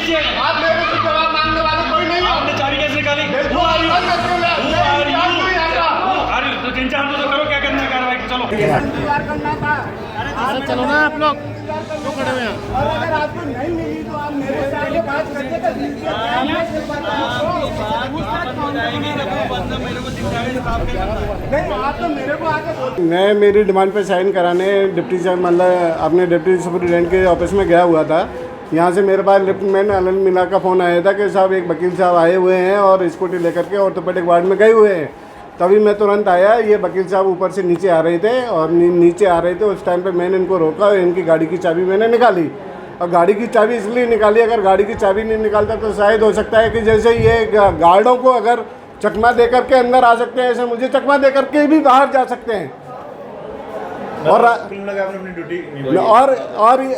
Wheelchair. आप मेरे से जवाब मांगने वाले कोई नहीं हो। आपने चाबी कैसे निकाली? Who are you? तो इंचार्ज तो करो, क्या करना है कार्रवाई, चलो। इंतजार करना था। अरे चलो ना आप लोग, क्यों खड़े हुए हैं? और अगर आपको नहीं मिली तो आप मेरे से आगे बात करिए। नहीं, आप तो मेरे को आगे मैं मेरी डिमांड पे साइन कराने डिप्टी साहब मतलब अपने डिप्टी सुपरिटेंडेंट के ऑफिस में गया हुआ था। यहाँ से मेरे पास लेफ्टिनेंट अनिल मीना का फ़ोन आया था कि साहब एक वकील साहब आए हुए हैं और स्कूटी लेकर के ऑर्थोपेडिक वार्ड में गए हुए हैं। तभी मैं तुरंत आया। ये वकील साहब ऊपर से नीचे आ रहे थे और नीचे आ रहे थे। उस टाइम पे मैंने इनको रोका और इनकी गाड़ी की चाबी मैंने निकाली। और गाड़ी की चाबी इसलिए निकाली, अगर गाड़ी की चाबी नहीं निकालता तो शायद हो सकता है कि जैसे ये गार्डों को अगर चकमा दे करके अंदर आ सकते हैं, ऐसे मुझे चकमा दे करके भी बाहर जा सकते हैं। और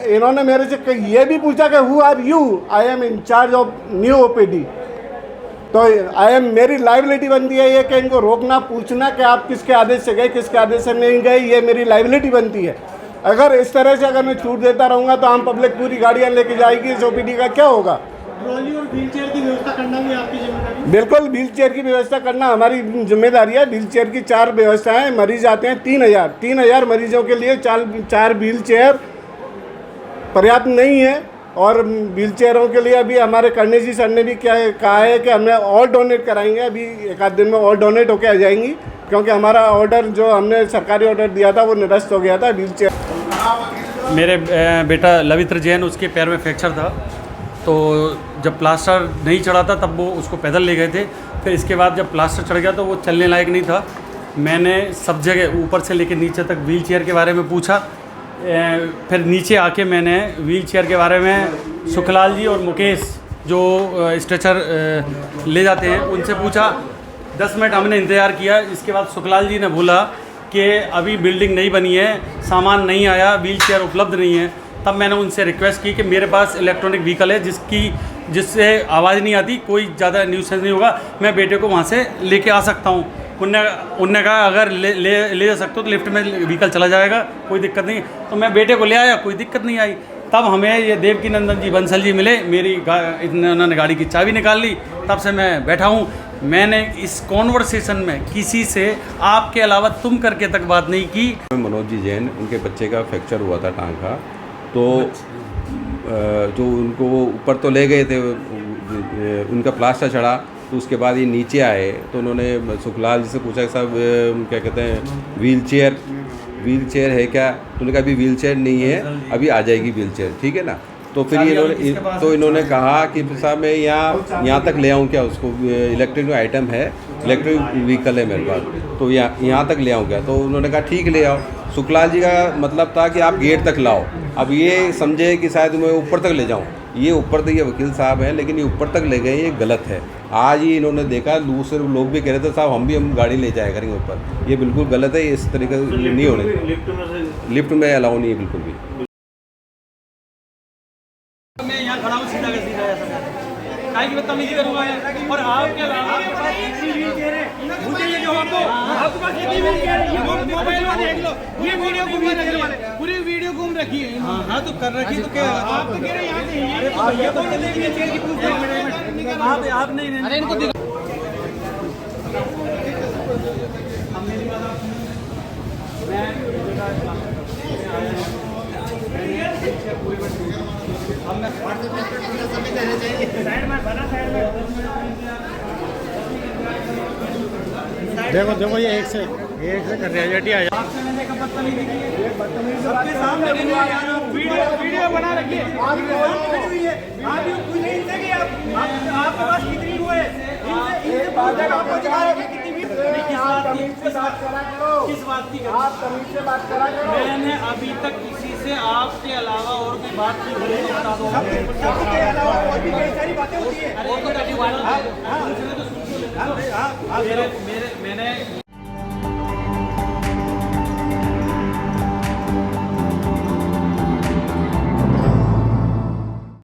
इन्होंने मेरे से ये भी पूछा कि who are you? I am incharge of new OPD. तो मेरी लाइबिलिटी बनती है ये कि इनको रोकना, पूछना कि आप किसके आदेश से गए, किसके आदेश से नहीं गए, ये मेरी लाइबिलिटी बनती है। अगर इस तरह से अगर मैं छूट देता रहूँगा तो आम पब्लिक पूरी गाड़ियाँ लेके जाएगी, इस ओपीडी का क्या होगा? ट्रॉली और व्हीलचेयर की व्यवस्था करना भी आपकी जिम्मेदारी? बिल्कुल, व्हीलचेयर की व्यवस्था करना हमारी जिम्मेदारी है। व्हीलचेयर की 4 व्यवस्थाएं। मरीज आते हैं 3000 मरीजों के लिए 4 व्हीलचेयर पर्याप्त नहीं है। और व्हीलचेयरों के लिए अभी हमारे कर्णी जी सर ने भी क्या कहा है कि हमने और डोनेट कराएंगे। अभी एक आध दिन में और डोनेट होकर आ जाएंगी, क्योंकि हमारा ऑर्डर जो हमने सरकारी ऑर्डर दिया था वो निरस्त हो गया था। व्हीलचेयर मेरे बेटा लवित्र जैन, उसके पैर में फ्रैक्चर था, तो जब प्लास्टर नहीं चढ़ा था तब वो उसको पैदल ले गए थे। फिर इसके बाद जब प्लास्टर चढ़ गया तो वो चलने लायक नहीं था। मैंने सब जगह ऊपर से लेकर नीचे तक व्हीलचेयर के बारे में पूछा। फिर नीचे आके मैंने व्हीलचेयर के बारे में सुखलाल जी और मुकेश जो स्ट्रेचर ले जाते हैं उनसे पूछा। 10 मिनट हमने इंतज़ार किया। इसके बाद सुखलाल जी ने बोला कि अभी बिल्डिंग नहीं बनी है, सामान नहीं आया, व्हीलचेयर उपलब्ध नहीं है। तब मैंने उनसे रिक्वेस्ट की कि मेरे पास इलेक्ट्रॉनिक व्हीकल है जिससे आवाज़ नहीं आती, कोई ज़्यादा न्यूसेंस नहीं होगा, मैं बेटे को वहाँ से लेके आ सकता हूँ। उनने कहा अगर ले जा सकते हो तो लिफ्ट में व्हीकल चला जाएगा, कोई दिक्कत नहीं। तो मैं बेटे को ले आया, कोई दिक्कत नहीं आई। तब हमें ये देवकी नंदन जी बंसल जी मिले, उन्होंने गाड़ी की चाबी निकाल ली। तब से मैं बैठा हूँ। मैंने इस कॉन्वर्सेशन में किसी से आपके अलावा तुम करके तक बात नहीं की। मनोज जी जैन, उनके बच्चे का फ्रैक्चर हुआ था टांग का, तो जो उनको वो ऊपर तो ले गए थे, उनका प्लास्टर चढ़ा, तो उसके बाद ये नीचे आए तो उन्होंने सुखलाल जी से पूछा कि साहब क्या कहते हैं व्हीलचेयर है क्या? तो उन्होंने कहा अभी व्हीलचेयर नहीं है, अभी आ जाएगी व्हीलचेयर, ठीक है ना। तो फिर इन्होंने कहा कि साहब मैं यहाँ तक ले आऊँ क्या उसको? इलेक्ट्रिक आइटम है, इलेक्ट्रिक व्हीकल है मेरे पास, तो यहाँ तक ले आऊँ क्या? तो उन्होंने कहा ठीक ले आओ। सुखलाल जी का मतलब था कि आप गेट तक लाओ। अब ये समझे कि शायद मैं ऊपर तक ले जाऊँ। ये ऊपर तक, ये वकील साहब हैं लेकिन ये ऊपर तक ले गए, ये गलत है। आज ही इन्होंने देखा, दूसरे लोग भी कह रहे थे साहब हम गाड़ी ले जाया करेंगे ऊपर। ये बिल्कुल गलत है, इस तरीके से नहीं होने। लिफ्ट में अलाउ नहीं है बिल्कुल भी। मैं यहाँ खड़ा हूँ, सीधा का सीधा काहे की बदतमीजी करूँगा यार? और आपके अलावा आपके पास इतनी व्हीलचेयर है, मुझे ये जो आपके पास इतनी व्हीलचेयर है, ये मोबाइल में देख लो, ये वीडियो घूम रखी है, पूरी वीडियो घूम रखी है। हाँ तो कर रखी, तो क्या आप तो कह रहे हैं यहाँ से ये भैया कौन है व्हीलचेयर की पूछ रहे हैं? आप नहीं, अरे इनको देखो। देखो देखो ये एक से कर रहे हैं। सबके सामने वीडियो बना रखी है। आप कुछ नहीं देंगे, आपके पास कितनी हुए किस बात की? आप तमीज से बात करा करो। मैंने अभी तक किसी से आपके अलावा और कोई बात की बता दो। सबके अलावा और भी कई सारी बातें होती है। मैंने